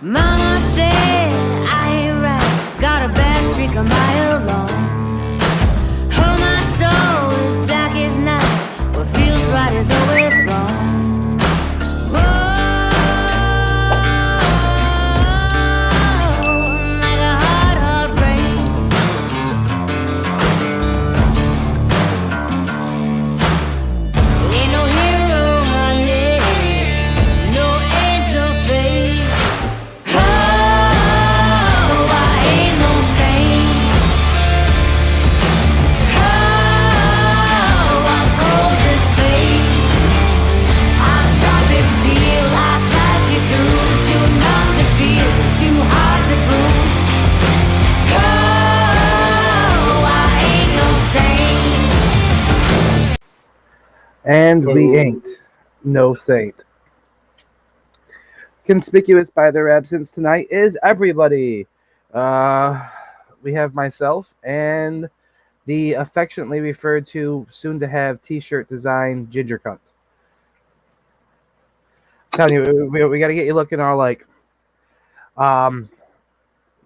Mama said I ain't right, got a bad streak a mile long. Oh, my soul is black as night, what feels right is always wrong. Like a hard, hard rain. Ain't no hero, honey, no angel face. Oh, I ain't no saint. Oh, I'm cold as fate. I'm sharp as steel, I slice you through. Too numb to feel, too hard to prove. Oh, I ain't no saint. And we ain't no saint. Conspicuous by their absence tonight is everybody. We have myself and the affectionately referred to, soon to have t-shirt design, Ginger Cunt. Telling you, we got to get you looking all like,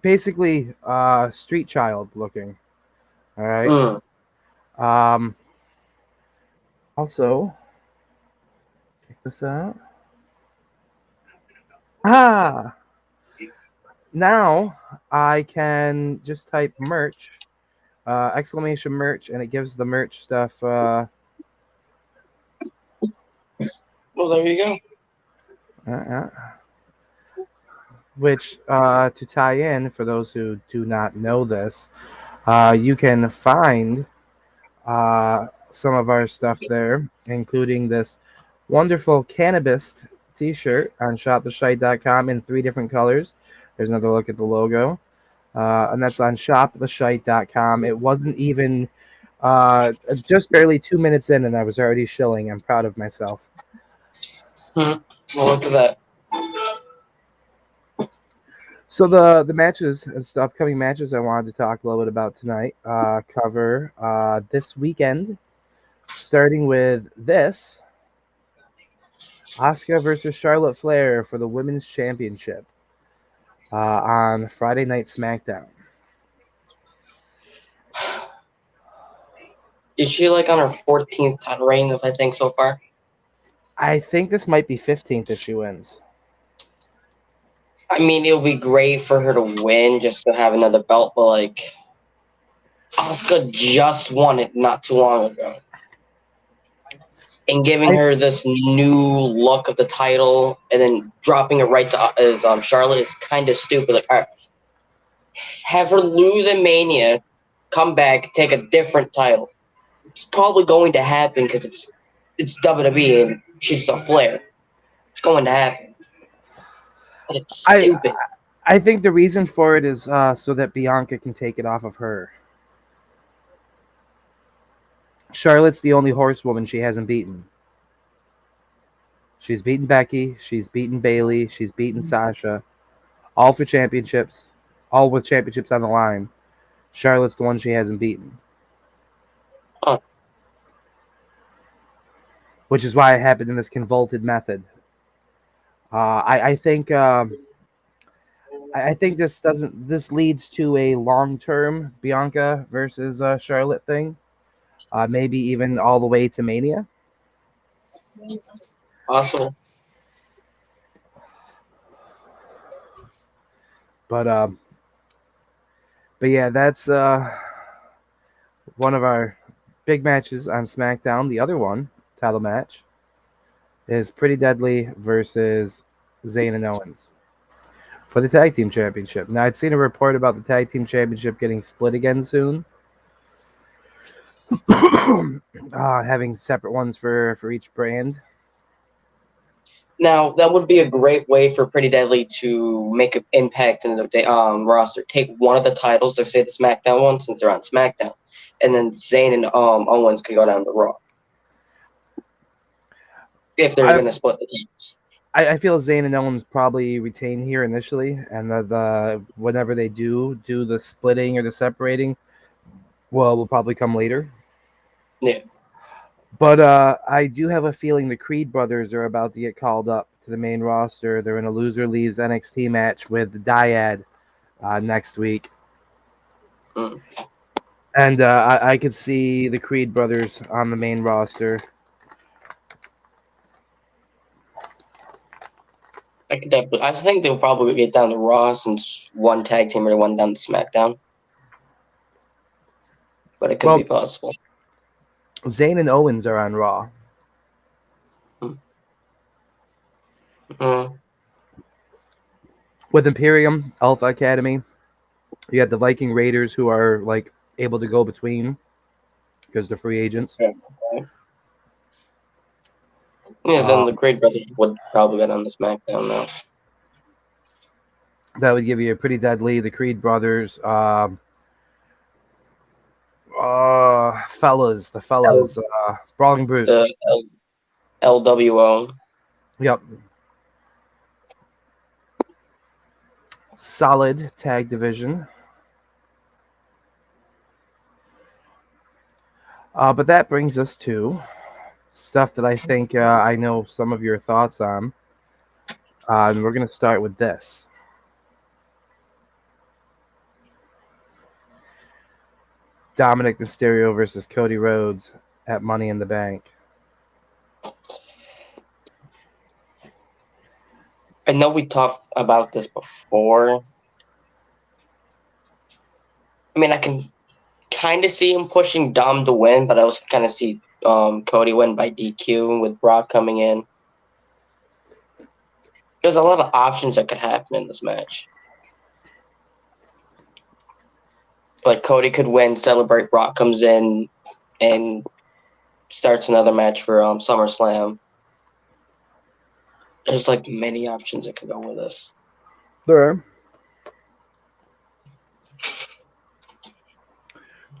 basically, street child looking. All right. Also, check this out. Now I can just type merch, exclamation merch, and it gives the merch stuff. Well, there you go. Which, to tie in, for those who do not know this, you can find some of our stuff there, including this wonderful cannabis t-shirt on shoptheshite.com in 3 different colors. There's another look at the logo. And that's on shoptheshite.com. It wasn't even just barely 2 minutes in, and I was already shilling. I'm proud of myself. Well, look at that. So the matches and the upcoming matches I wanted to talk a little bit about tonight cover this weekend, starting with this Asuka versus Charlotte Flair for the Women's Championship on Friday Night SmackDown. Is she like on her 14th title reign, if I think so far? I think this might be 15th if she wins. I mean, it would be great for her to win just to have another belt, but like, Asuka just won it not too long ago. And giving her this new look of the title and then dropping it right to Charlotte is kind of stupid. Like, all right, have her lose at Mania, come back, take a different title. It's probably going to happen because it's WWE and she's a Flair. It's going to happen. But it's stupid. I think the reason for it is so that Bianca can take it off of her. Charlotte's the only horsewoman she hasn't beaten. She's beaten Becky. She's beaten Bayley. She's beaten Sasha. All for championships. All with championships on the line. Charlotte's the one she hasn't beaten. Which is why it happened in this convoluted method. I think this leads to a long-term Bianca versus Charlotte thing. Maybe even all the way to Mania. Possible. But yeah, that's one of our big matches on SmackDown. The other one, title match, is Pretty Deadly versus Zayn and Owens for the Tag Team Championship. Now, I'd seen a report about the Tag Team Championship getting split again soon. Having separate ones for each brand. Now, that would be a great way for Pretty Deadly to make an impact in the roster. Take one of the titles, let's say the SmackDown one, since they're on SmackDown, and then Zayn and Owens can go down to Raw. If they're going to split the teams. I feel Zayn and Owens probably retain here initially, and the whenever they do the splitting or the separating, well, will probably come later. Yeah. But I do have a feeling the Creed brothers are about to get called up to the main roster. They're in a loser leaves NXT match with the Dyad next week. Mm. And I could see the Creed brothers on the main roster. I think they'll probably get down to Raw since one tag team already went down to SmackDown. But it could be Well, possible. Zayn and Owens are on Raw. Mm. With Imperium, Alpha Academy, you got the Viking Raiders who are like able to go between because they're free agents. Yeah, then the Um, Great Brothers would probably get on the SmackDown now. that would give you a pretty deadly. The Creed brothers, the fellas, Brawling Brutes. The LWO. Yep. Solid tag division. But that brings us to stuff that I think I know some of your thoughts on. And we're going to start with this. Dominic Mysterio versus Cody Rhodes at Money in the Bank. I know we talked about this before. I mean, I can kind of see him pushing Dom to win, but I also kind of see Cody win by DQ with Brock coming in. There's a lot of options that could happen in this match. Like Cody could win, celebrate, Brock comes in and starts another match for SummerSlam. There's like many options that could go with this. There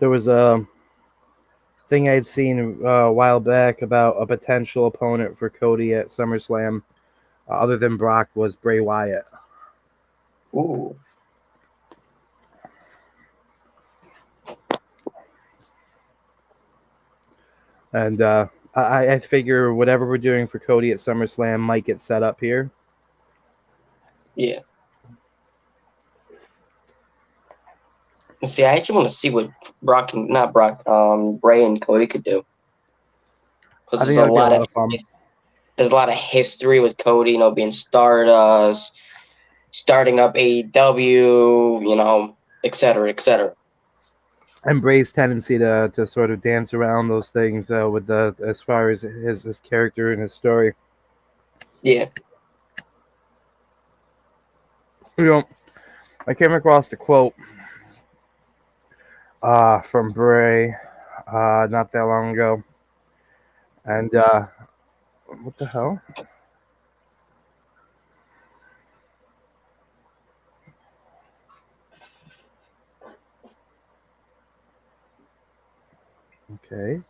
was a thing I'd seen a while back about a potential opponent for Cody at SummerSlam, other than Brock, was Bray Wyatt. Ooh. And I figure whatever we're doing for Cody at SummerSlam might get set up here. Yeah. See, I actually want to see what Bray and Cody could do. I Because think that'll be a lot of fun. There's a lot of history with Cody, being Stardust, starting up AEW, et cetera, et cetera. And Bray's tendency to sort of dance around those things with as far as his character and his story. Yeah. I came across the quote from Bray not that long ago. And what the hell? Okay.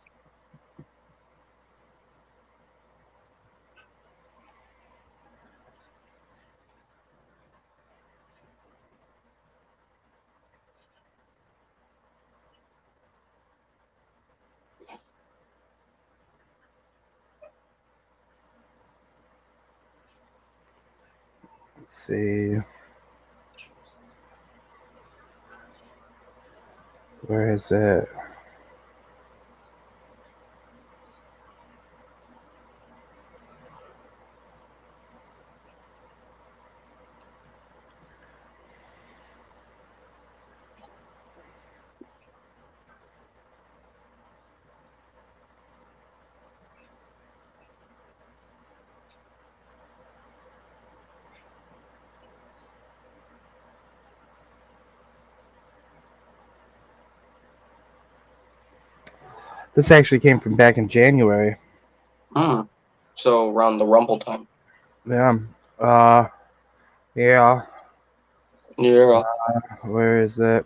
Let's see. Where is it? This actually came from back in January. So around the Rumble time. Yeah. Yeah. Where is it?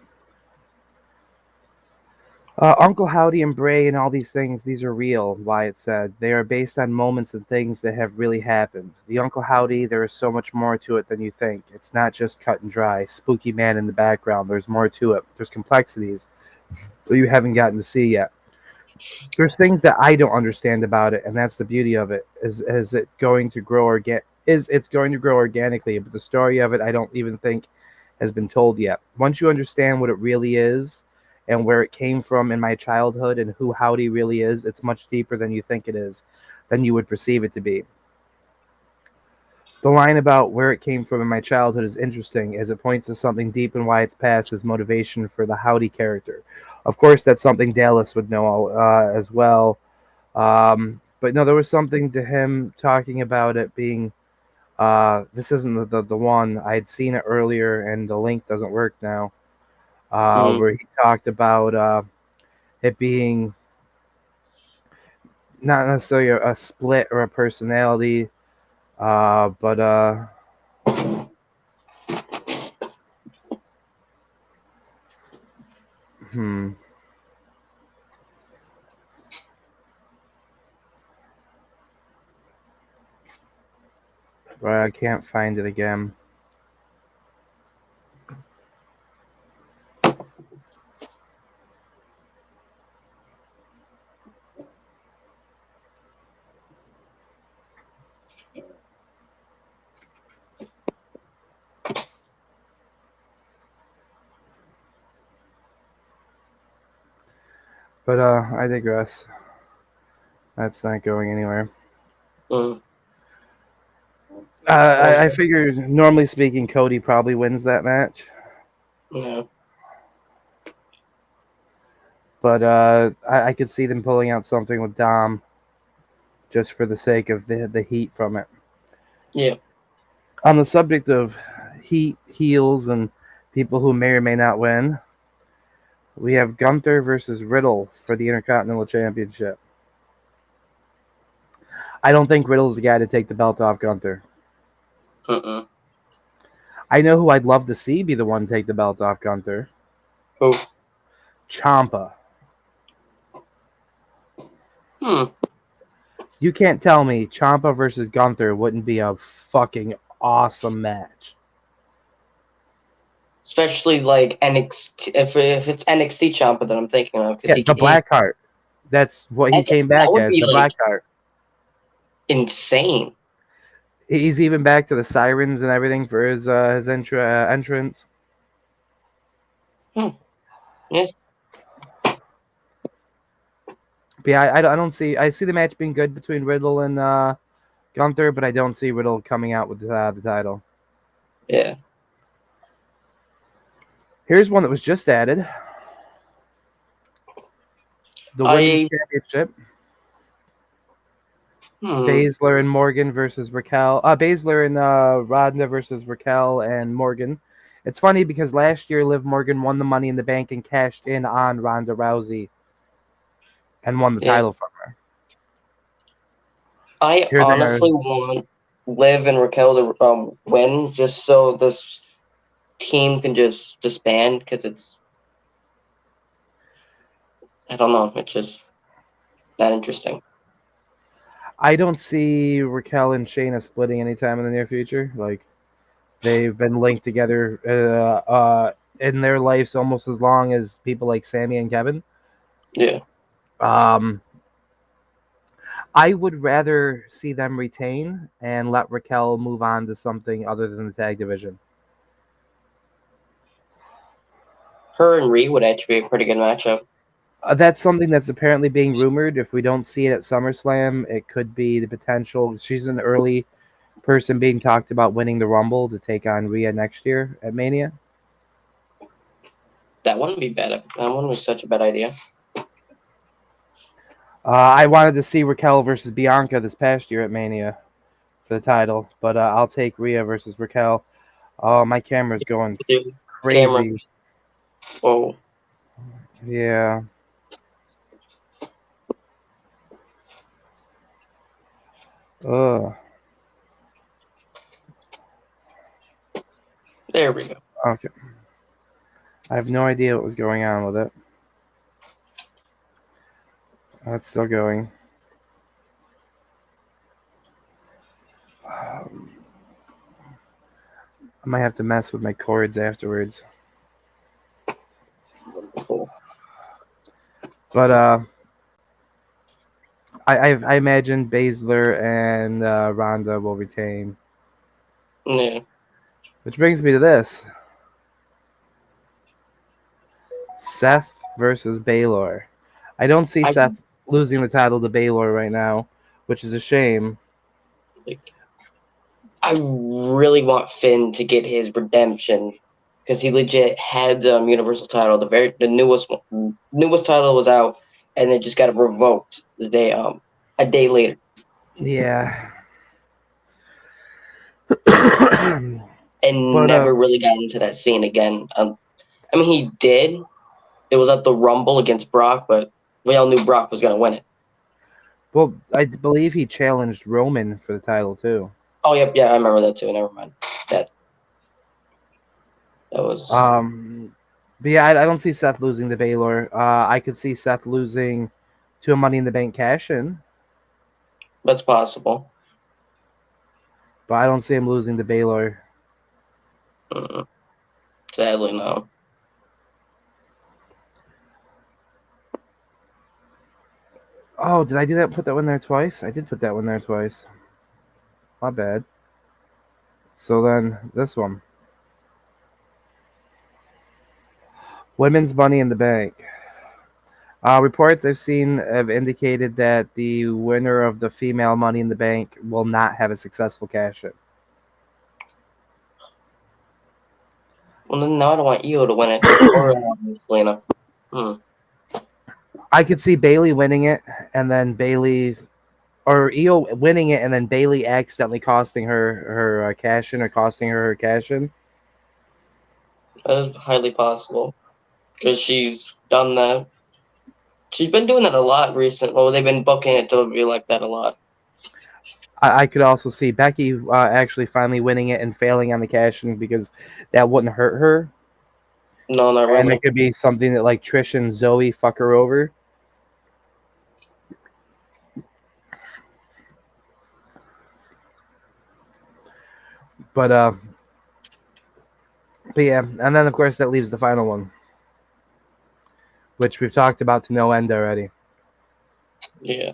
Uncle Howdy and Bray and all these things, these are real, Wyatt said. They are based on moments and things that have really happened. The Uncle Howdy, there is so much more to it than you think. It's not just cut and dry. Spooky man in the background. There's more to it. There's complexities that you haven't gotten to see yet. there's things that I don't understand about it, and that's the beauty of it. Is it going to grow Is it's going to grow organically? But the story of it, I don't even think has been told yet. Once you understand what it really is, and where it came from in my childhood, and who Howdy really is, it's much deeper than you think it is, than you would perceive it to be. The line about where it came from in my childhood is interesting, as it points to something deep in why it's past as motivation for the Howdy character. Of course, that's something Dallas would know as well. But no, there was something to him talking about it being. This isn't the one. I had seen it earlier, and the link doesn't work now. Mm. Where he talked about it being not necessarily a split or a personality, but hmm, but I can't find it again. But I digress. That's not going anywhere. Mm. I figured, normally speaking, Cody probably wins that match. Yeah. But I could see them pulling out something with Dom just for the sake of the heat from it. Yeah. On the subject of heat, heels, and people who may or may not win, we have Gunther versus Riddle for the Intercontinental Championship. I don't think Riddle's the guy to take the belt off Gunther. Mm-mm. I know who I'd love to see be the one to take the belt off Gunther. Who? Ciampa. Hmm. You can't tell me Ciampa versus Gunther wouldn't be a fucking awesome match. Especially like NXT. If it's NXT Champa that I'm thinking of, because Yeah, the Blackheart. That's what he came that back would as, be the like Blackheart. insane. He's even back to the sirens and everything for his entrance. Hmm. Yeah. But yeah, I don't see. I see the match being good between Riddle and Gunther, but I don't see Riddle coming out with the title. Yeah. Here's one that was just added: the Women's I. Championship. Hmm. Baszler and Morgan versus Raquel. Baszler and Rodna versus Raquel and Morgan. It's funny because last year Liv Morgan won the Money in the Bank and cashed in on Ronda Rousey and won the Yeah. title from her. I Here they are. honestly want Liv and Raquel to win, just so this team can just disband, because it's, I don't know, it's just not interesting. I don't see Raquel and Shayna splitting anytime in the near future. Like, they've been linked together in their lives almost as long as people like Sammy and Kevin. Yeah. Um, I would rather see them retain and let Raquel move on to something other than the tag division. Her and Rhea would actually be a pretty good matchup. That's something that's apparently being rumored. If we don't see it at SummerSlam, it could be the potential. She's an early person being talked about winning the Rumble to take on Rhea next year at Mania. That wouldn't be bad. That wouldn't be such a bad idea. I wanted to see Raquel versus Bianca this past year at Mania for the title, but I'll take Rhea versus Raquel. Oh, my camera's going Dude, camera. crazy. Oh, Yeah. Ugh. there we go. Okay. I have no idea what was going on with it. It's still going. I might have to mess with my cords afterwards. Cool. But I imagine Baszler and Ronda will retain. Yeah. Which brings me to this: Seth versus Baylor. I don't see I Seth losing the title to Baylor right now, which is a shame. like. I really want Finn to get his redemption because he legit had the Universal title. The newest title was out, and it just got revoked the day a day later, Yeah. and But never really got into that scene again. I mean, he did. It was at the Rumble against Brock, but we all knew Brock was gonna win it. well, I believe he challenged Roman for the title too. Oh, yep, yeah, I remember that too. Never mind. That that was Um, but yeah, I don't see Seth losing to Baylor. I could see Seth losing to a Money in the Bank cash in, that's possible. but I don't see him losing to Baylor. Mm, sadly, no. Oh, did I do that? Put that one there twice? I did put that one there twice. My bad. So then this one, Women's Money in the Bank. Reports I've seen have indicated that the winner of the female Money in the Bank will not have a successful cash in. Well, then now I don't want Io to win it or Selena. Hmm. I could see Bailey winning it, and then Bailey or Io winning it, and then Bailey accidentally costing her cash in or costing her cash in. That is highly possible because she's done that. She's been doing that a lot recently. Well, they've been booking it to be like that a lot. I could also see Becky actually finally winning it and failing on the cash in because that wouldn't hurt her, No, not and it really. could be something that like Trish and Zoe fuck her over. But uh, but yeah, and then of course that leaves the final one, which we've talked about to no end already. Yeah,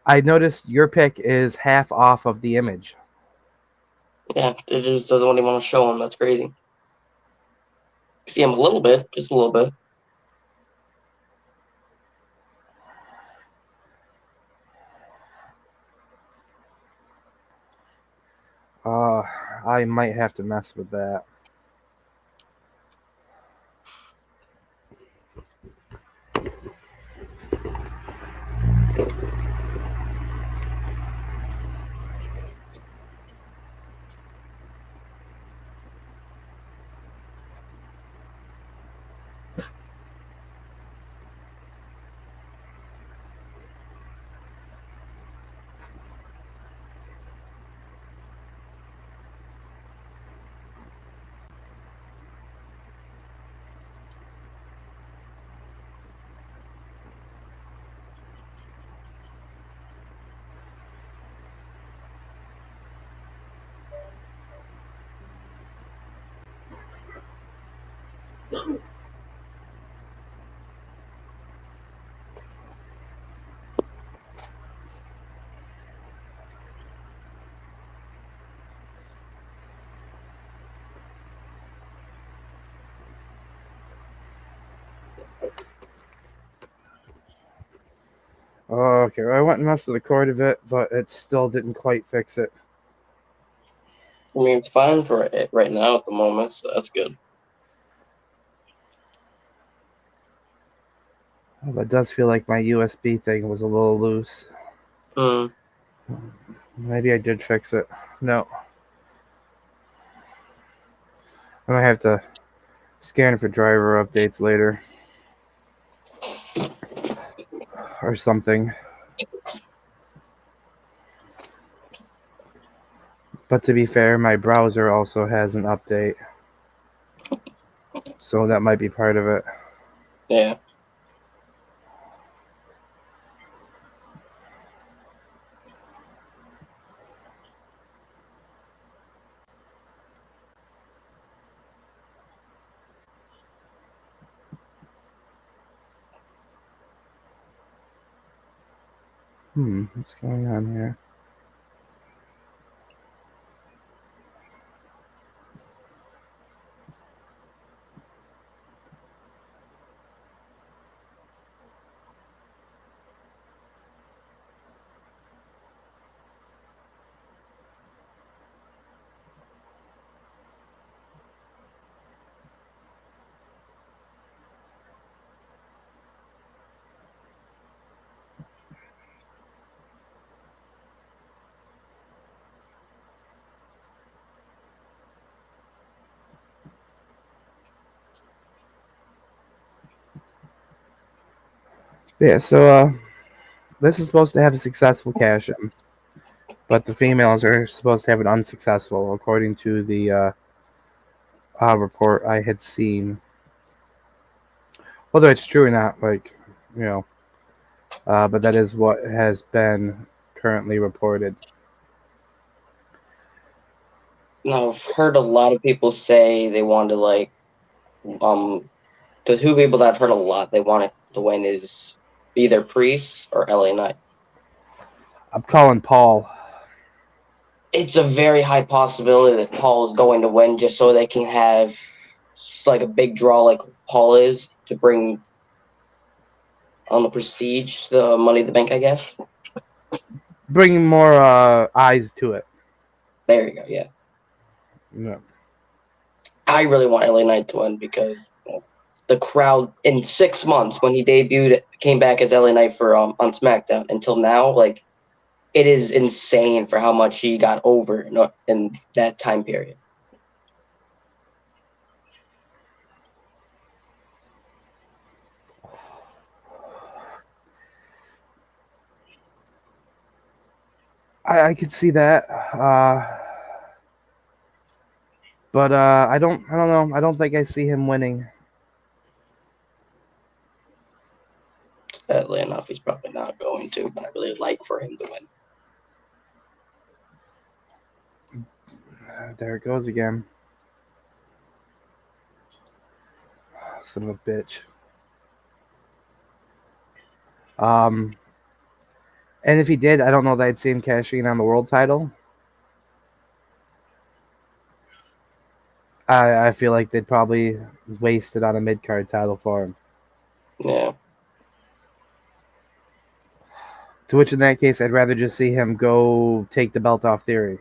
I noticed your pick is half off of the image. yeah. It just doesn't really want to show him. That's crazy. See him a little bit, just a little bit. Uh, I might have to mess with that. Okay, well, I went and messed with the cord of it, but it still didn't quite fix it. I mean, it's fine for it right now at the moment, so that's good. But it does feel like my USB thing was a little loose. Hmm. Maybe I did fix it. No, I might have to scan for driver updates later or something. But to be fair, my browser also has an update, so that might be part of it. Yeah. What's going on here? Yeah, so this is supposed to have a successful cash in, but the females are supposed to have an unsuccessful, according to the report I had seen. Whether it's true or not, you know, but that is what has been currently reported. Now, I've heard a lot of people say they want to um the two people that I've heard a lot they want it to win is either Priest or LA Knight. I'm calling Paul. It's a very high possibility that Paul is going to win just so they can have like a big draw like Paul is to bring on the prestige, the Money in the Bank, I guess. Bringing more eyes to it. There you go. Yeah, Yeah. I really want LA Knight to win because the crowd in 6 months when he debuted came back as LA Knight for on SmackDown until now, like it is insane for how much he got over in that time period. I could see that. But I don't know. I don't think I see him winning. Sadly enough, he's probably not going to, but I really like for him to win. There it goes again. Son of a bitch. Um, and if he did, I don't know that I'd see him cashing on the world title. I feel like they'd probably waste it on a mid card title for him. Yeah. To which, in that case, I'd rather just see him go take the belt off Theory.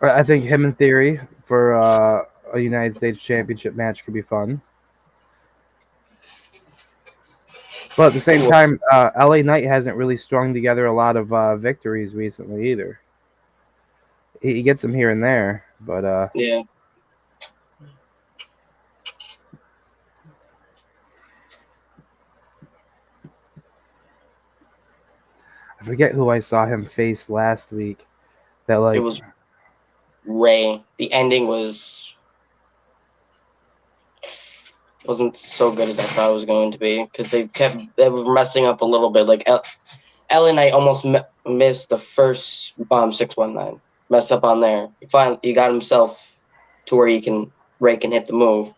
I think him and Theory for a United States Championship match could be fun. But at the same time, LA Knight hasn't really strung together a lot of victories recently either. He gets them here and there, but Yeah. I forget who I saw him face last week. That It was Ray. The ending wasn't so good as I thought it was going to be because they were messing up a little bit. Like LA Knight almost missed the first 619. Messed up on there. He got himself to where Ray can hit the move,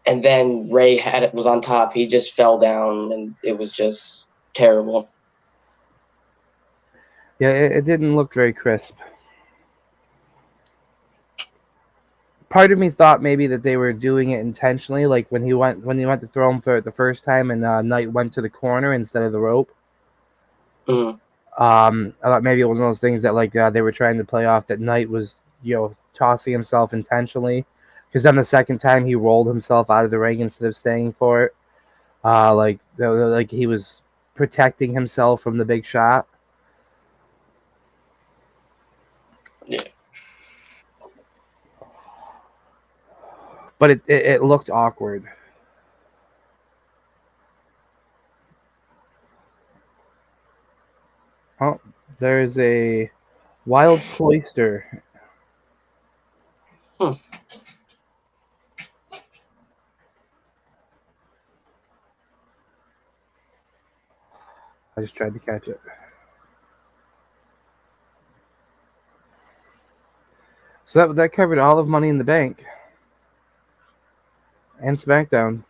and then Ray was on top. He just fell down, and it was just terrible. yeah, it didn't look very crisp. Part of me thought maybe that they were doing it intentionally, like when he went to throw him for it the first time, and Knight went to the corner instead of the rope. Mm. I thought maybe it was one of those things that they were trying to play off that Knight was tossing himself intentionally, because then the second time he rolled himself out of the ring instead of staying for it, like he was protecting himself from the big shot. Yeah. But it looked awkward. Oh, there's a wild cloister. Hmm. I just tried to catch it. So that covered all of Money in the Bank and SmackDown.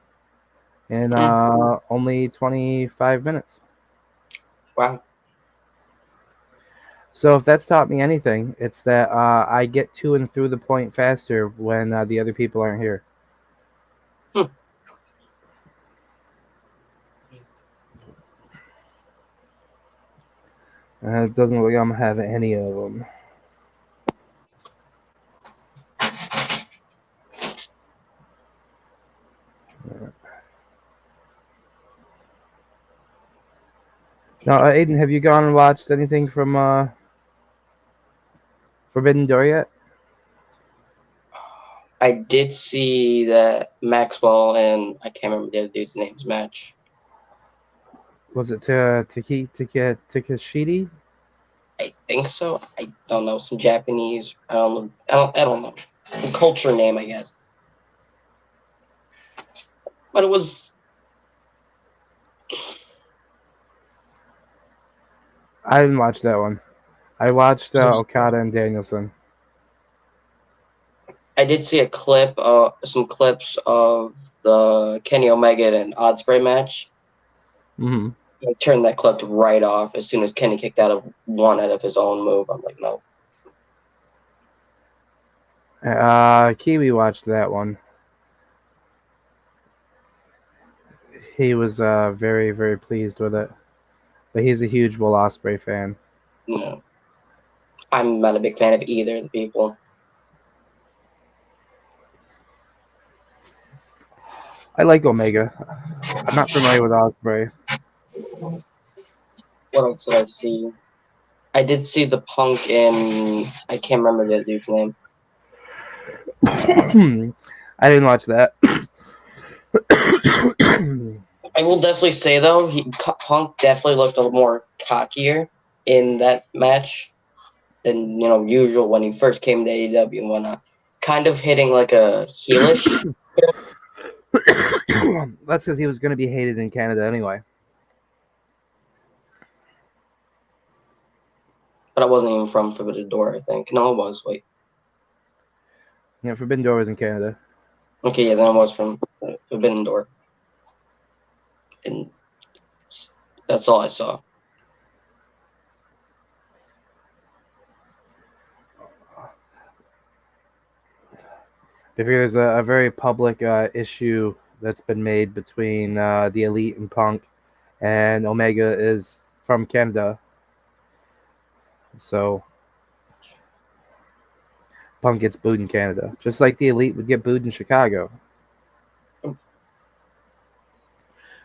in Mm, only 25 minutes. wow. So if that's taught me anything, it's that I get to and through the point faster when the other people aren't here. Hmm. It doesn't look like I'm having any of them. Now, Aiden, have you gone and watched anything from Forbidden Door yet? I did see that Maxwell and I can't remember the other dude's names match. Was it Takashidi? I think so. I don't know. Some Japanese. I don't know. I don't know. Some culture name, I guess. But it was. I didn't watch that one. I watched Okada and Danielson. I did see a clip. Some clips of the Kenny Omega and Ospreay match. Hmm. I turned that clip right off as soon as Kenny kicked out of one out of his own move. I'm like, no. Kiwi watched that one. He was very, very pleased with it. But he's a huge Will Ospreay fan. No. I'm not a big fan of either of the people. I like Omega. I'm not familiar with Ospreay. What else did I see? I did see the Punk in. I can't remember the dude's name. I didn't watch that. I will definitely say though, Punk definitely looked a little more cockier in that match than usual when he first came to AEW and whatnot. Kind of hitting like a heelish, That's because he was going to be hated in Canada anyway. but I wasn't even from Forbidden Door. I think no, it was. Wait, Yeah, Forbidden Door was in Canada. okay, yeah, then it was from Forbidden Door, and that's all I saw. If there's a very public issue that's been made between the Elite and Punk, and Omega is from Canada, so Punk gets booed in Canada, just like the Elite would get booed in Chicago,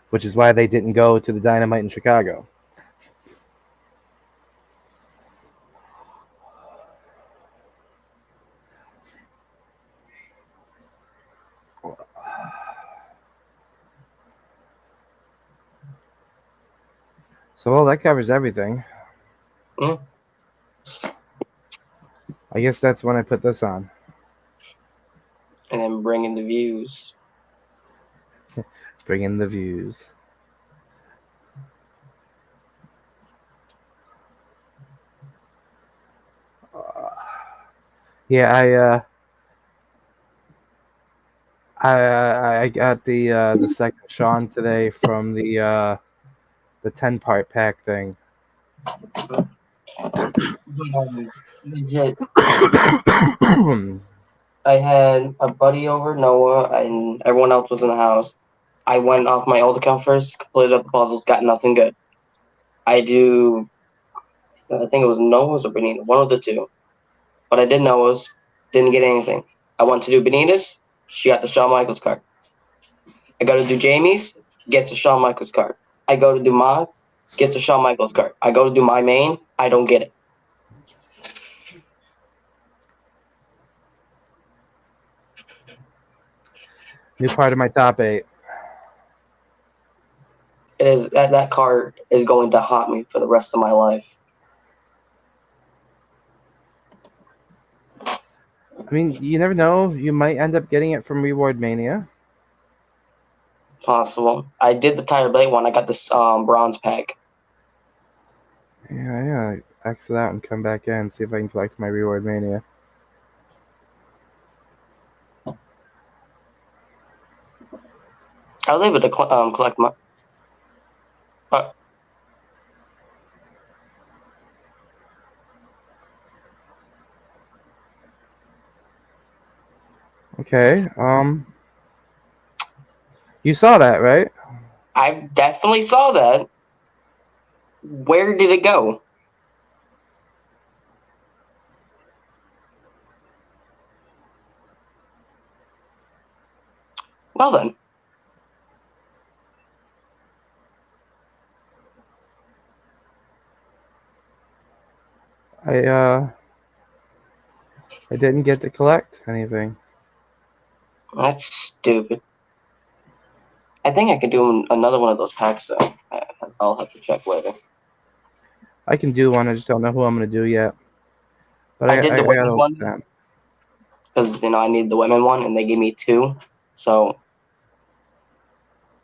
which is why they didn't go to the Dynamite in Chicago. So, well, that covers everything. Mm. I guess that's when I put this on. And then bringing the views. Bring in the views. Yeah, I got the second Sean today from the 10-part pack thing. Legit. I had a buddy over, Noah, and everyone else was in the house. I went off my old account first, completed up the puzzles, got nothing good. I think it was Noah's or Benita, one of the two. But I did Noah's, didn't get anything. I went to do Benita's, she got the Shawn Michaels card. I go to do Jamie's, gets a Shawn Michaels card. I go to do Maz, gets a Shawn Michaels card. I go to do my main, I don't get it. New part of my top 8. It is that card is going to haunt me for the rest of my life. I mean, you never know. You might end up getting it from Reward Mania. Possible. I did the Tyler Blade one. I got this bronze pack. Yeah. Exit out and come back in. See if I can collect my Reward Mania. I was able to collect my. Uh, Okay. You saw that, right? I definitely saw that. Where did it go? Well then, I uh I didn't get to collect anything. that's stupid. I think I could do another one of those packs though. I'll have to check later. I can do one. I just don't know who I'm gonna do yet. But I did the I gotta women look one at that. because I need the women one, and they gave me two. So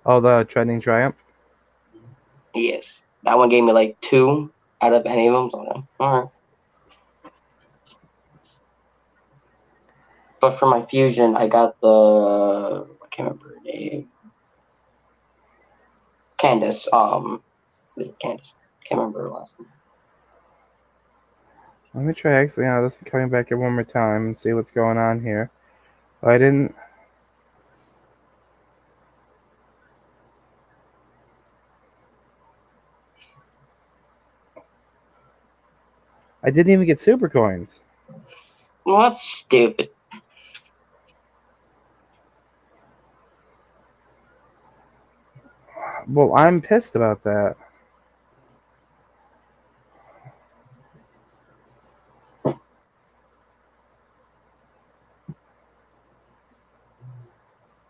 Oh, the trending triumph. yes, that one gave me like two out of any of them. So all right. But for my fusion, I got I can't remember her name. Candace. Candace. Can't remember her last name. Let me try actually this is coming back in one more time and see what's going on here. Oh, I didn't even get super coins. Well, that's stupid. Well, I'm pissed about that.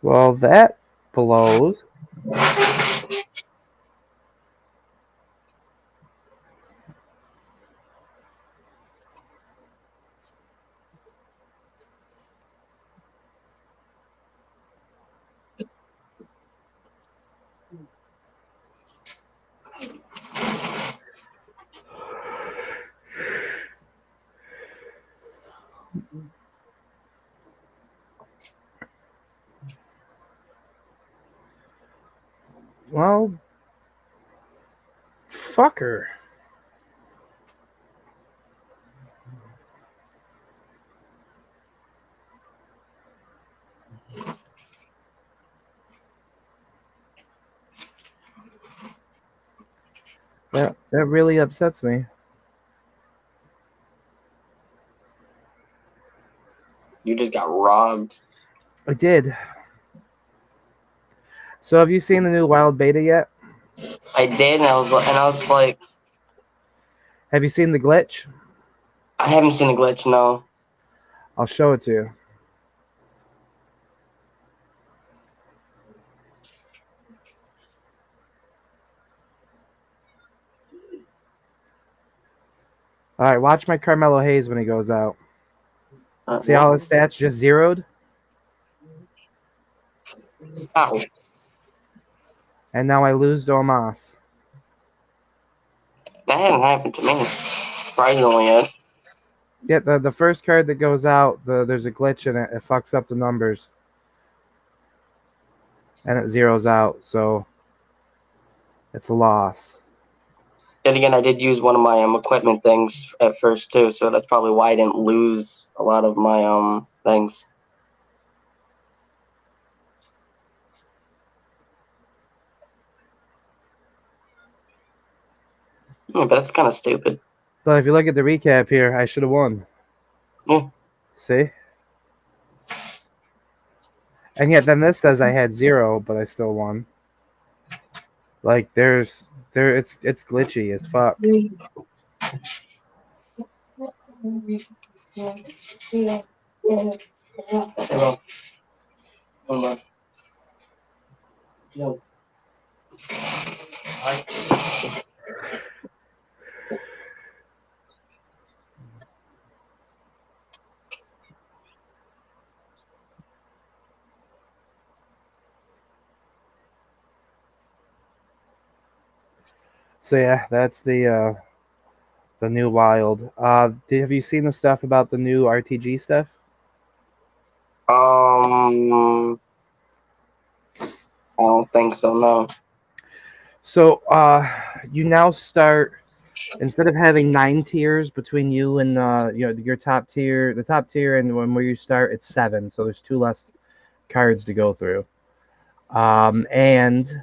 Well, that blows. Well, fucker. That really upsets me. You just got robbed. I did. So have you seen the new wild beta yet? I did, and I was like, Have you seen the glitch? I haven't seen a glitch. No. I'll show it to you. All right, watch my Carmelo Hayes when he goes out. See how his stats just zeroed? Ow. And now I lose to Omas. That hasn't happened to me. Surprisingly yet. Yeah, the first card that goes out, there's a glitch in it. It fucks up the numbers. And it zeroes out, so it's a loss. Yet again, I did use one of my equipment things at first too, so that's probably why I didn't lose a lot of my things. Yeah, but that's kind of stupid. But if you look at the recap here, I should have won. Yeah. See? And yet then this says I had 0, but I still won. Like it's glitchy as fuck. So yeah, that's the new wild. Have you seen the stuff about the new RTG stuff? Um, I don't think so. No. So you now start, instead of having 9 tiers between you and your top tier, the top tier, and when where you start, it's 7. So there's 2 less cards to go through. And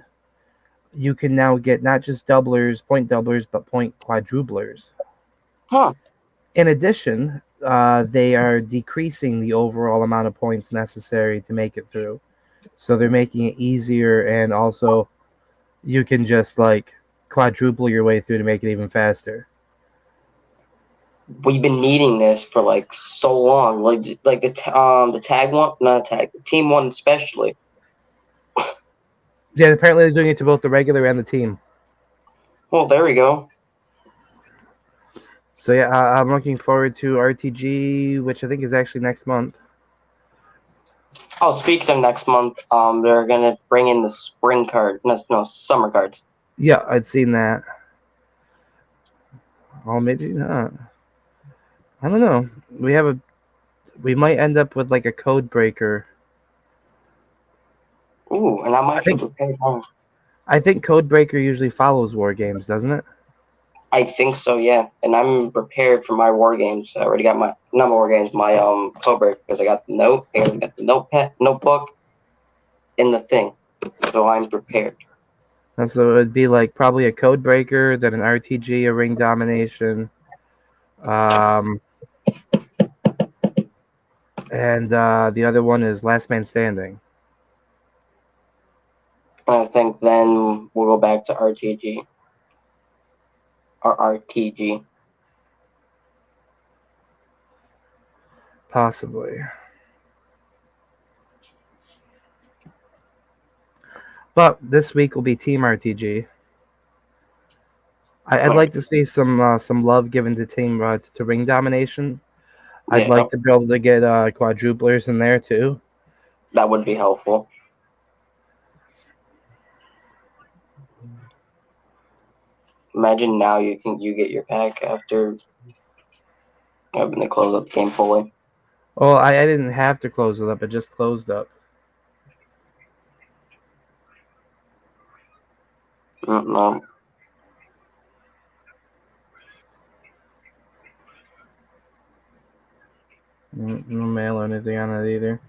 you can now get not just point doublers, but point quadruplers. Huh. In addition, they are decreasing the overall amount of points necessary to make it through. So they're making it easier, and also you can just like quadruple your way through to make it even faster. We've been needing this for like so long. Like the tag one, not tag, the team one especially. Yeah, apparently they're doing it to both the regular and the team. Well, there we go. So yeah, I'm looking forward to RTG, which I think is actually next month. Oh, speaking of next month, they're gonna bring in the spring card. No, summer cards. Yeah, I'd seen that. Oh, maybe not. I don't know. We might end up with like a code breaker. Ooh, and I'm I actually think prepared now. I think code breaker usually follows war games, doesn't it? I think so, yeah. And I'm prepared for my war games. I already got my not my war games, my Cobra, because I got the note, I got the notebook, and the thing. So I'm prepared. And so it'd be like probably a code breaker, then an RTG, a ring domination, um, and the other one is last man standing. And I think then we'll go back to RTG or RTG. Possibly. But this week will be Team RTG. I'd like to see some love given to Team to ring domination. I'd Yeah, like to be able to get quadruplers in there too. that would be helpful. Imagine now you get your pack after having to close up the game fully. Well, I didn't have to close it up. It just closed up. No. No mail or anything on it either.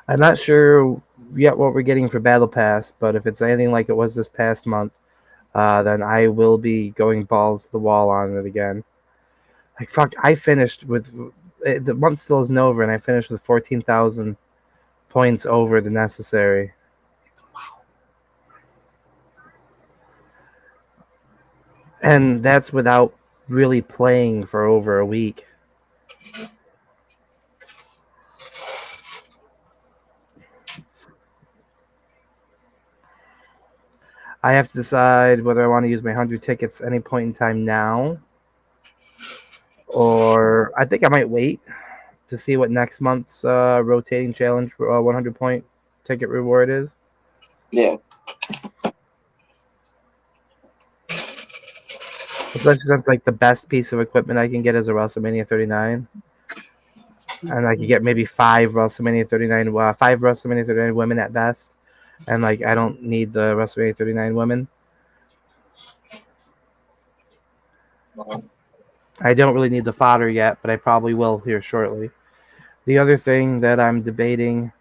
I'm not sure yet what we're getting for Battle Pass, but if it's anything like it was this past month, then I will be going balls to the wall on it again. Like fuck, I finished with the month still isn't over, and I finished with 14,000 points over the necessary. And that's without really playing for over a week. I have to decide whether I want to use my 100 tickets any point in time now, or I think I might wait to see what next month's rotating challenge 100 point ticket reward is. Yeah. Especially since like the best piece of equipment I can get is a WrestleMania 39, and I could get maybe five WrestleMania 39 women at best, and like I don't need the WrestleMania 39 women. I don't really need the fodder yet, but I probably will here shortly. The other thing that I'm debating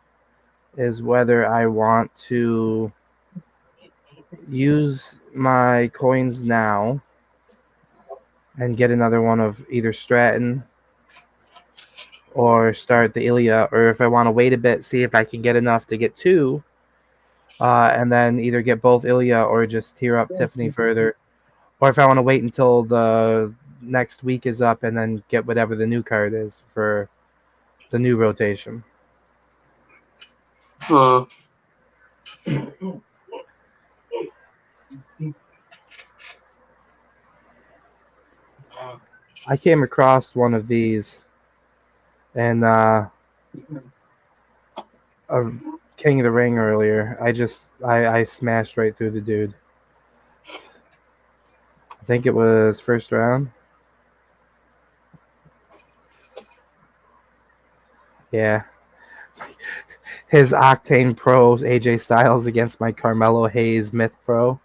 is whether I want to use my coins now and get another one of either Stratton or start the Ilya, or if I want to wait a bit, see if I can get enough to get two, and then either get both Ilya or just tier up Tiffany further, or if I want to wait until the next week is up and then get whatever the new card is for the new rotation. Hmm. I came across one of these and a King of the Ring earlier. I smashed right through the dude. I think it was first round. Yeah. His Octane Pro AJ Styles against my Carmelo Hayes Myth Pro.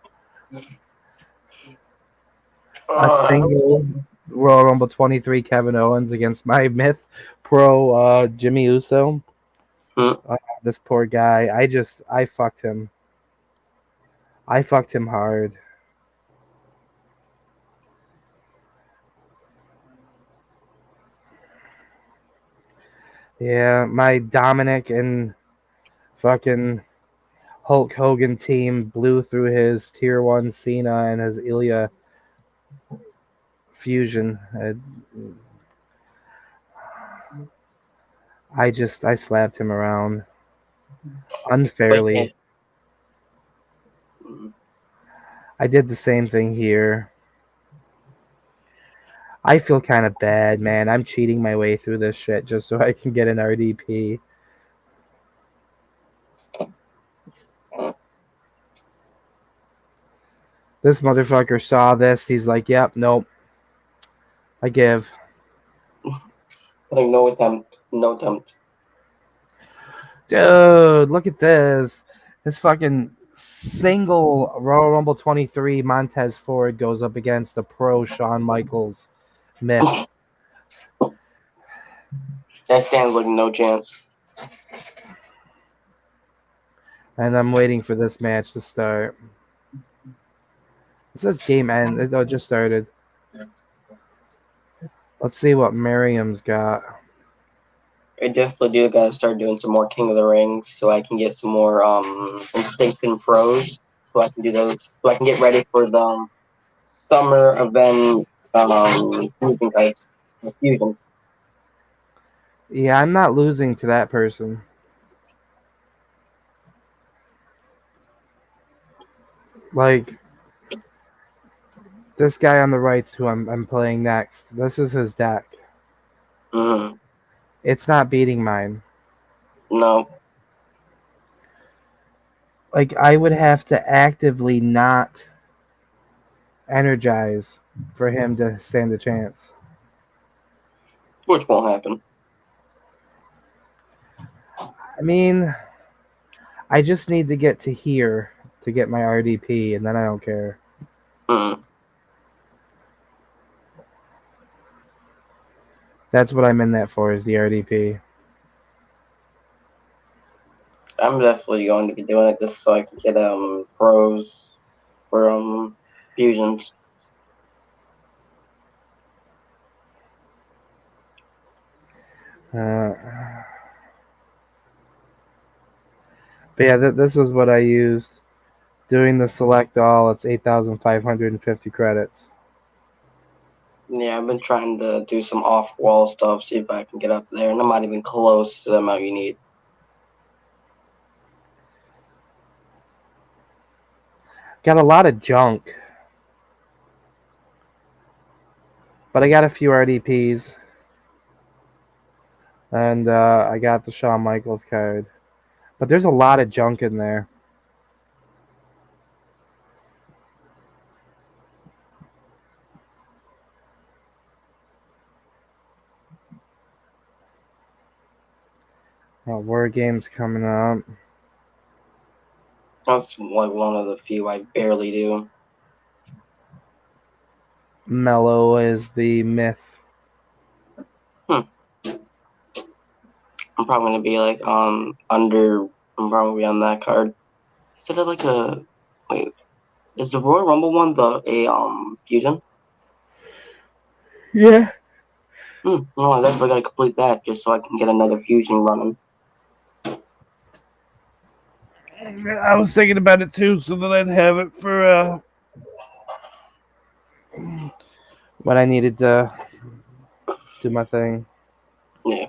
A Uh, single Royal Rumble 23 Kevin Owens against my Myth Pro Jimmy Uso. hmm, This poor guy. I fucked him. I fucked him hard. Yeah, my Dominic and fucking Hulk Hogan team blew through his Tier 1 Cena and his Ilya fusion. I slapped him around but yeah. unfairly. Mm. I did the same thing here. I feel kind of bad, man. I'm cheating my way through this shit just so I can get an RDP. This motherfucker saw this. He's like, yep, nope. I give. Like no attempt, no attempt. Dude, look at this. This fucking single Royal Rumble 23 Montez Ford goes up against the pro Shawn Michaels Myth. That stands like no chance. And I'm waiting for this match to start. It says game end. It just started. Let's see what Miriam's got. I definitely do gotta start doing some more King of the Rings so I can get some more instincts and pros so I can do those so I can get ready for the summer event fusion types. The fusion. Yeah, I'm not losing to that person. Like, this guy on the right's who I'm playing next. This is his deck. Mm-hmm. It's not beating mine. No. Like, I would have to actively not energize for him to stand a chance. Which won't happen. I mean, I just need to get to here to get my RDP, and then I don't care. Mm. That's what I'm in that for, is the RDP. I'm definitely going to be doing it just so I can get pros for fusions. Uh, but yeah, this is what I used. Doing the select all, it's 8,550 credits. Yeah, I've been trying to do some off wall stuff, see if I can get up there, and I'm not even close to the amount you need. Got a lot of junk, but I got a few RDPs, and I got the Shawn Michaels card. But there's a lot of junk in there. War Games coming up. That's like one of the few I barely do. Mellow is the myth. Hmm. I'm probably gonna be like under. I'm probably on that card. Is it like a wait? Is the Royal Rumble one the a fusion? Yeah. No, I definitely gotta complete that just so I can get another fusion running. I was thinking about it too, so that I'd have it for when I needed to do my thing. Yeah.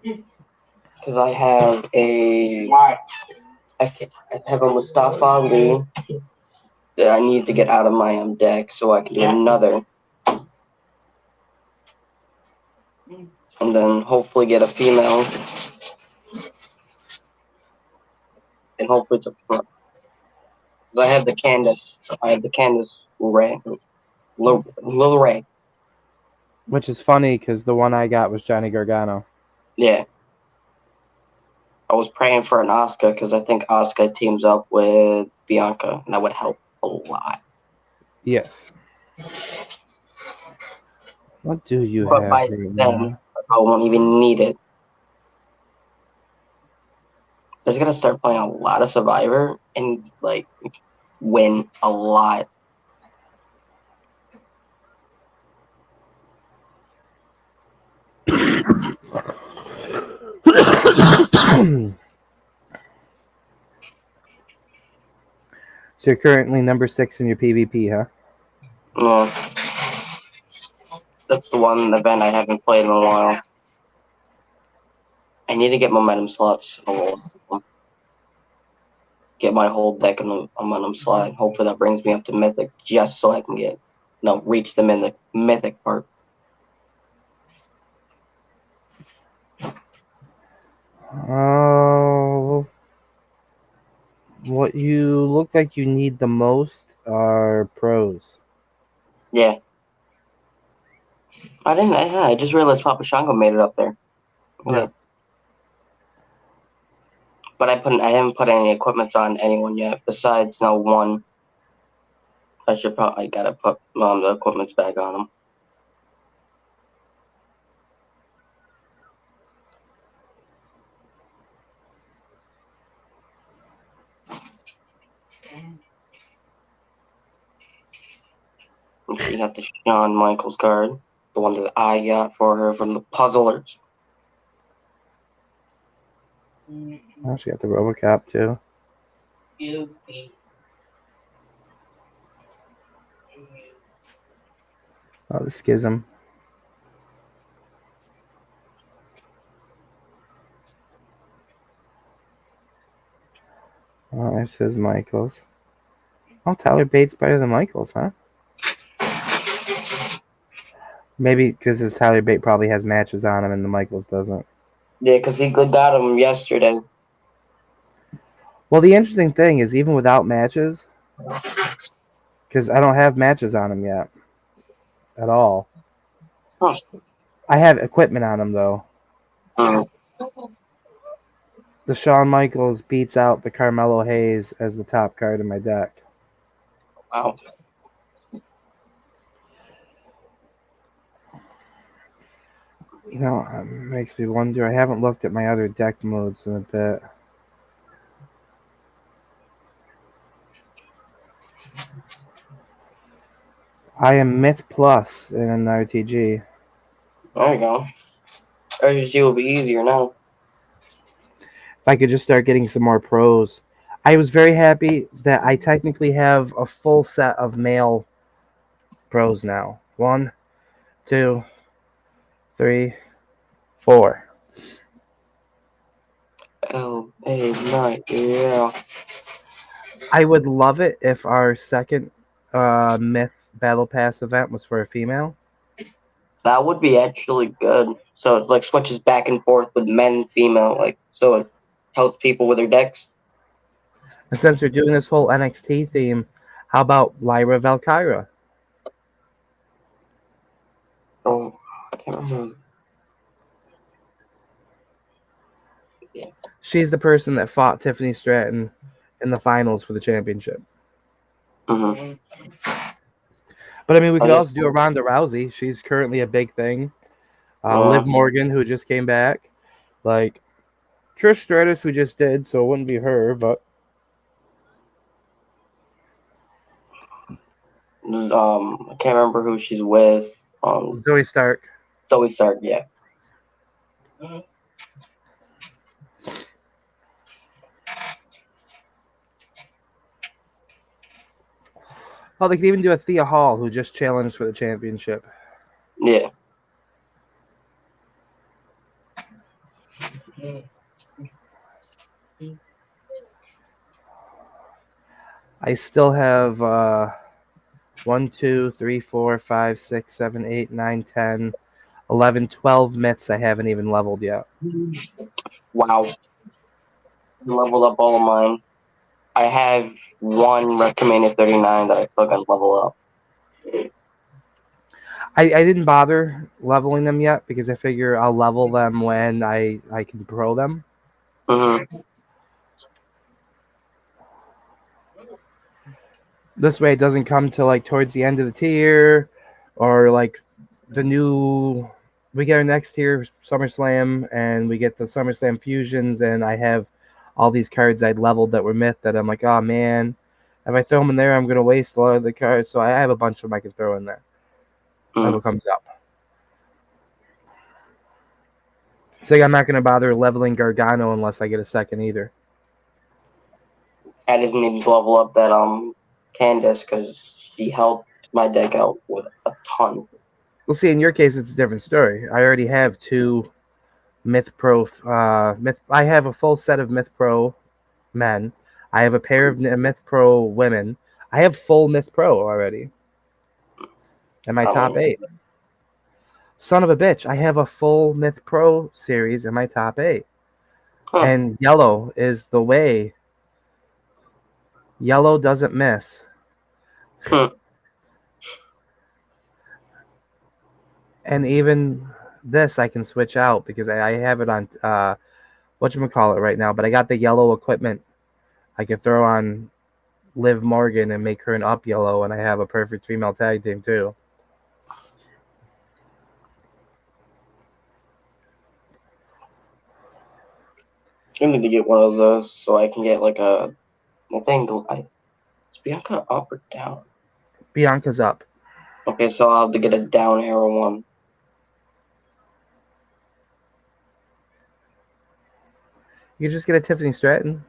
Because I have I have a Mustafa Ali that I need to get out of my deck so I can do another. And then hopefully get a female. And hopefully it's a front. Because I have the Candace. I have the Candace Ray. Lil Ray. Which is funny because the one I got was Johnny Gargano. Yeah. I was praying for an Asuka because I think Asuka teams up with Bianca, and that would help a lot. Yes. What do you But have by right then, now? I won't even need it. They're gonna start playing a lot of Survivor and like win a lot. So you're currently number 6 in your PvP, huh? Yeah, that's the one event I haven't played in a while. I need to get momentum slots. Get my whole deck in a momentum slot. Hopefully that brings me up to mythic just so I can reach them in the mythic part. Oh, what you look like you need the most are pros. Yeah. I just realized Papa Shango made it up there. Yeah. But I haven't put any equipment on anyone yet. Besides, no one. I gotta put the equipment's back on them. She got the Shawn Michaels card, the one that I got for her from the Puzzlers. Oh, she got the Robocop too. Oh, the Schism. Oh, there says Michaels. Oh, Tyler Bates better than Michaels, huh? Maybe because his Tyler Bate probably has matches on him and the Michaels doesn't. Yeah, because he got him yesterday. Well, the interesting thing is, even without matches, because I don't have matches on him yet at all. Huh. I have equipment on him, though. Mm. The Shawn Michaels beats out the Carmelo Hayes as the top card in my deck. Wow. You know, it makes me wonder. I haven't looked at my other deck modes in a bit. I am Myth Plus in an RTG. There you go. RGG will be easier now. If I could just start getting some more pros. I was very happy that I technically have a full set of male pros now. 1, 2, 3, 4. LA Knight, yeah. I would love it if our second Myth Battle Pass event was for a female. That would be actually good. So it like switches back and forth with men, female, so it helps people with their decks. And since they're doing this whole NXT theme, how about Lyra Valkyra? Oh, I can't remember. Yeah. She's the person that fought Tiffany Stratton in the finals for the championship. Mm-hmm. But I mean, we I could guess. also do a Ronda Rousey. She's currently a big thing. Yeah. Liv Morgan, who just came back. Like, Trish Stratus, we just did, so it wouldn't be her, but. I can't remember who she's with. Zoe Stark. Zoe Stark, yeah. Oh, they could even do a Thea Hall, who just challenged for the championship. Yeah. I still have 1, 2, 3, 4, 5, 6, 7, 8, 9, 10, 11, 12 myths I haven't even leveled yet. Wow. I leveled up all of mine. I have one WrestleMania 39 that I still got to level up. I didn't bother leveling them yet because I figure I'll level them when I can pro them. Mm-hmm. This way, it doesn't come to like towards the end of the tier, or like the new. We get our next tier SummerSlam, and we get the SummerSlam fusions, and I have all these cards I'd leveled that were myth that I'm like, oh man, if I throw them in there, I'm gonna waste a lot of the cards. So I have a bunch of them I can throw in there. Level Mm. comes up. So like, I'm not gonna bother leveling Gargano unless I get a second either. I just need to level up that Candace because she helped my deck out with a ton. We'll see. In your case, it's a different story. I already have two Myth Pro. Myth. I have a full set of Myth Pro men. I have a pair of Myth Pro women. I have full Myth Pro already in my I top mean, 8. Son of a bitch! I have a full Myth Pro series in my top 8, huh. and yellow is the way. Yellow doesn't miss, Hmm. and even this I can switch out because I have it on whatchamacallit right now. But I got the yellow equipment. I can throw on Liv Morgan and make her an up yellow, and I have a perfect female tag team too. I need to get one of those so I can get like a thing. Is Bianca up or down? Bianca's up. Okay, so I'll have to get a down arrow one. You just get a Tiffany Stratton.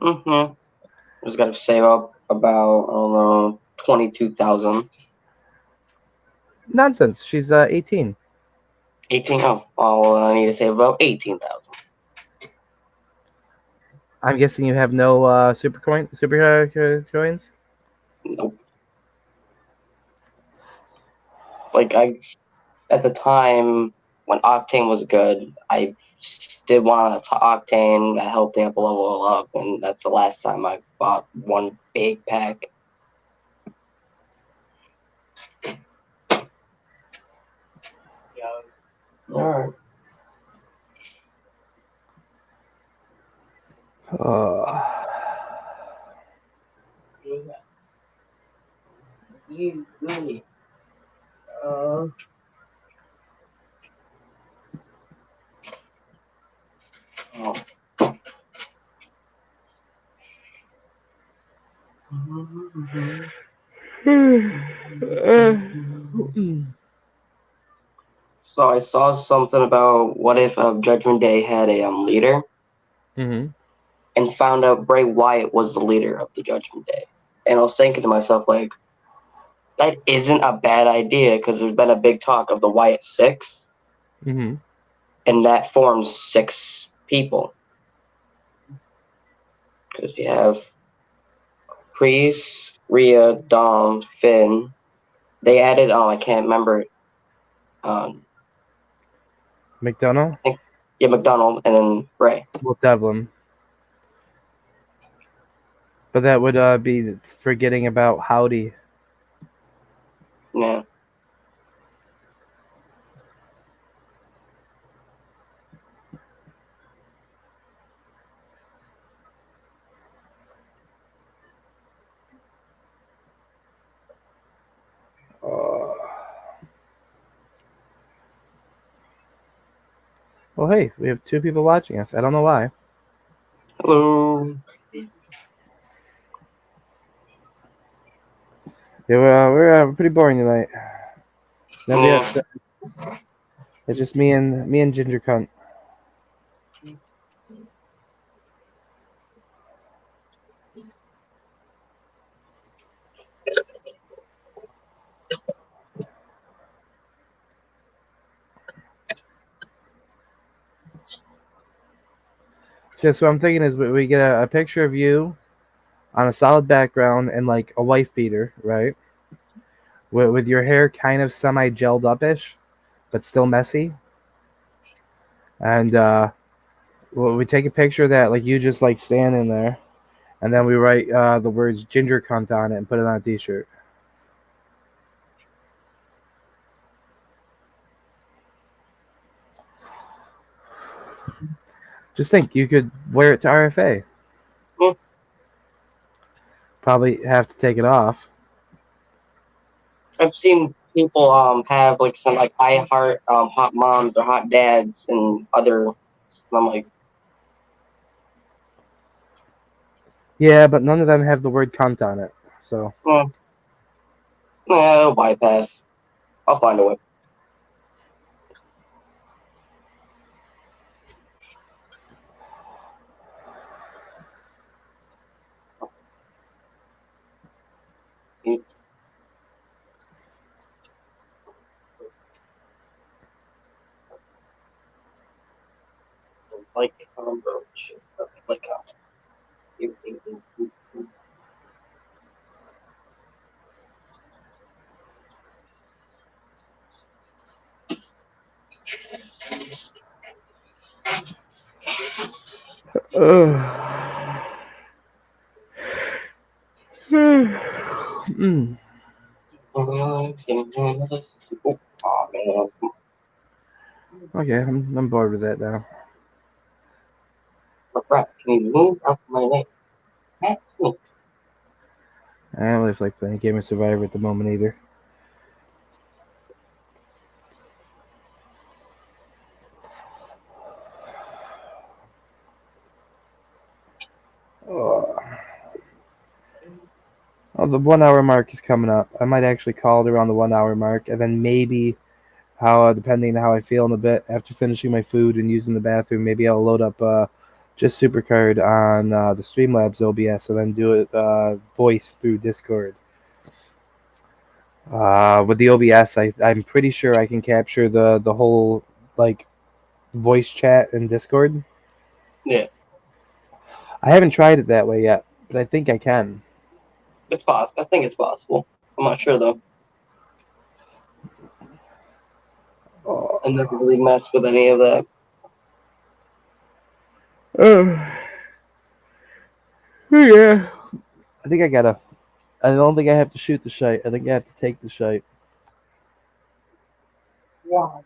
Mm-hmm. Just gotta save up about I don't know 22,000. Nonsense. She's 18. 18. Oh, well, I need to save about 18,000. I'm guessing you have no super coins. Nope. Like I at the time when Octane was good, I did want to Octane that helped amp level up, and that's the last time I bought one big pack. All right. Uh, You really. Uh, oh. So I saw something about what if Judgment Day had a leader, mm-hmm. and found out Bray Wyatt was the leader of the Judgment Day. And I was thinking to myself, like, that isn't a bad idea because there's been a big talk of the Wyatt Six, Mm-hmm. and that forms 6 people. Because you have Priest, Rhea, Dom, Finn. They added, I can't remember. Um, McDonough. I think, yeah, McDonald, and then Bray. Well, Devlin. But that would be forgetting about Howdy. Yeah. Well, hey, we have 2 people watching us. I don't know why. Hello. Yeah, we're pretty boring tonight. Nobody Yeah. upset. It's just me and Ginger Cunt. So I'm thinking is we get a picture of you on a solid background and like a wife beater, right? With your hair kind of semi gelled up ish, but still messy. And we take a picture of that, like you just like standing there, and then we write the words "ginger cunt" on it and put it on a T-shirt. Just think, you could wear it to RFA. Hmm. Probably have to take it off. I've seen people have like some like I heart hot moms or hot dads and other. I'm like, Yeah, but none of them have the word cunt on it. So, hmm, no bypass. I'll find a way. You like shit, like mm. oh man, Okay, I'm bored with that now. crap! Can you move out of my way? That's me. I don't really feel like playing Game of Survivor at the moment either. Oh, oh, the 1 hour mark is coming up. I might actually call it around the 1 hour mark, and then maybe how depending on how I feel in a bit after finishing my food and using the bathroom, maybe I'll load up just Supercard on the Streamlabs OBS and then do it voice through Discord. With the OBS, I'm pretty sure I can capture the whole like voice chat in Discord. Yeah, I haven't tried it that way yet, but I think I can. it's possible. I think it's possible. I'm not sure though. I Oh. never really messed with any of that. Yeah. I think I gotta. I don't think I have to shoot the shite. I think I have to take the shite. Wow.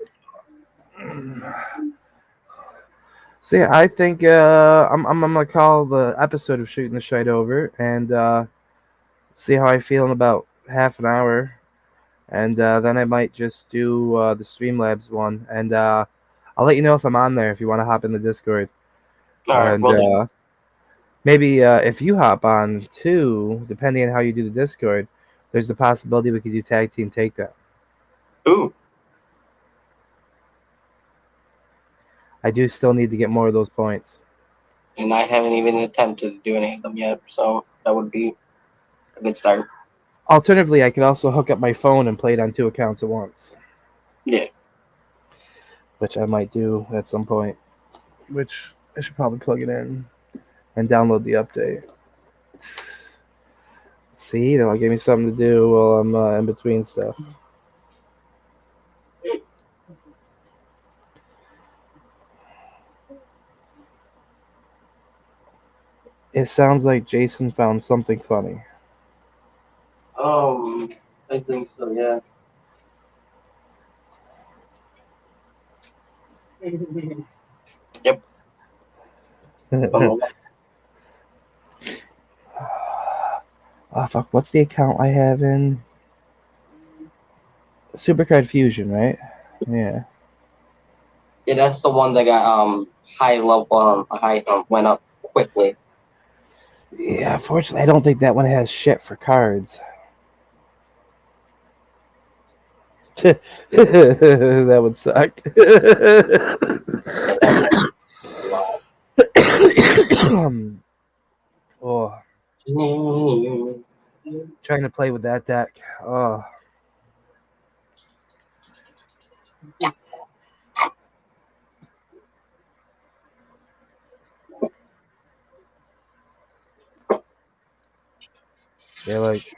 So yeah, I think I'm gonna call the episode of shooting the shite over and see how I feel in about half an hour, and then I might just do the Streamlabs one, and I'll let you know if I'm on there if you want to hop in the Discord, All right, and well then. maybe if you hop on too, depending on how you do the Discord, there's the possibility we could do tag team takedown. Ooh, I do still need to get more of those points. and I haven't even attempted to do any of them yet, so that would be a good start. Alternatively, I could also hook up my phone and play it on two accounts at once, Yeah. which I might do at some point. Which I should probably plug it in and download the update. See, that'll give me something to do while I'm in between stuff. It sounds like Jason found something funny. I think so. Yeah. Yep. Oh fuck! What's the account I have in Supercard Fusion? Right? Yeah. Yeah, that's the one that got high level high went up quickly. Yeah. Fortunately, I don't think that one has shit for cards. That would suck. Yeah, that's wow. Oh, trying to play with that deck. Oh, yeah, like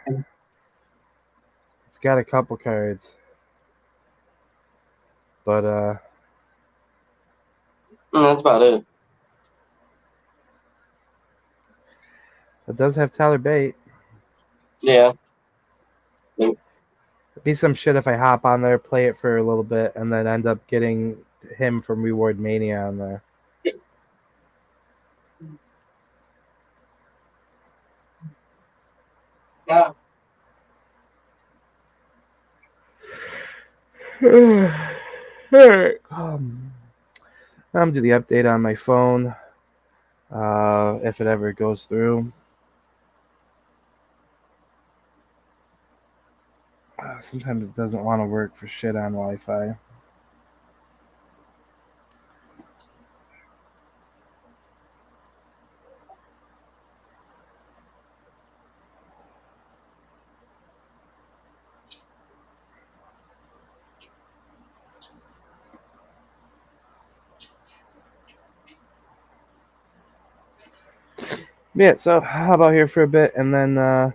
it's got a couple cards, but That's about it. it does have Tyler Bate. Yeah. It'd be some shit if I hop on there, play it for a little bit, and then end up getting him from Reward Mania on there. Alright, I'm do the update on my phone. If it ever goes through. Sometimes it doesn't want to work for shit on Wi-Fi. Yeah, so how about here for a bit and then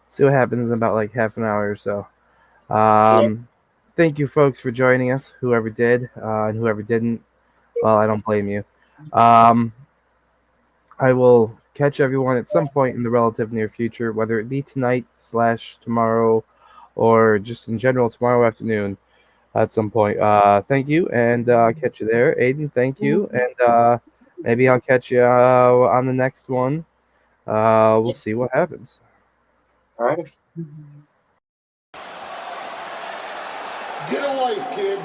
see what happens in about like half an hour or so. Yep. Thank you, folks, for joining us. Whoever did and whoever didn't, well, I don't blame you. Um, I will catch everyone at some point in the relative near future, whether it be tonight slash tomorrow, or just in general tomorrow afternoon at some point. Thank you, and catch you there, Aiden. Thank you, and maybe I'll catch you on the next one. We'll Yep. see what happens. All right. Get a life, kid.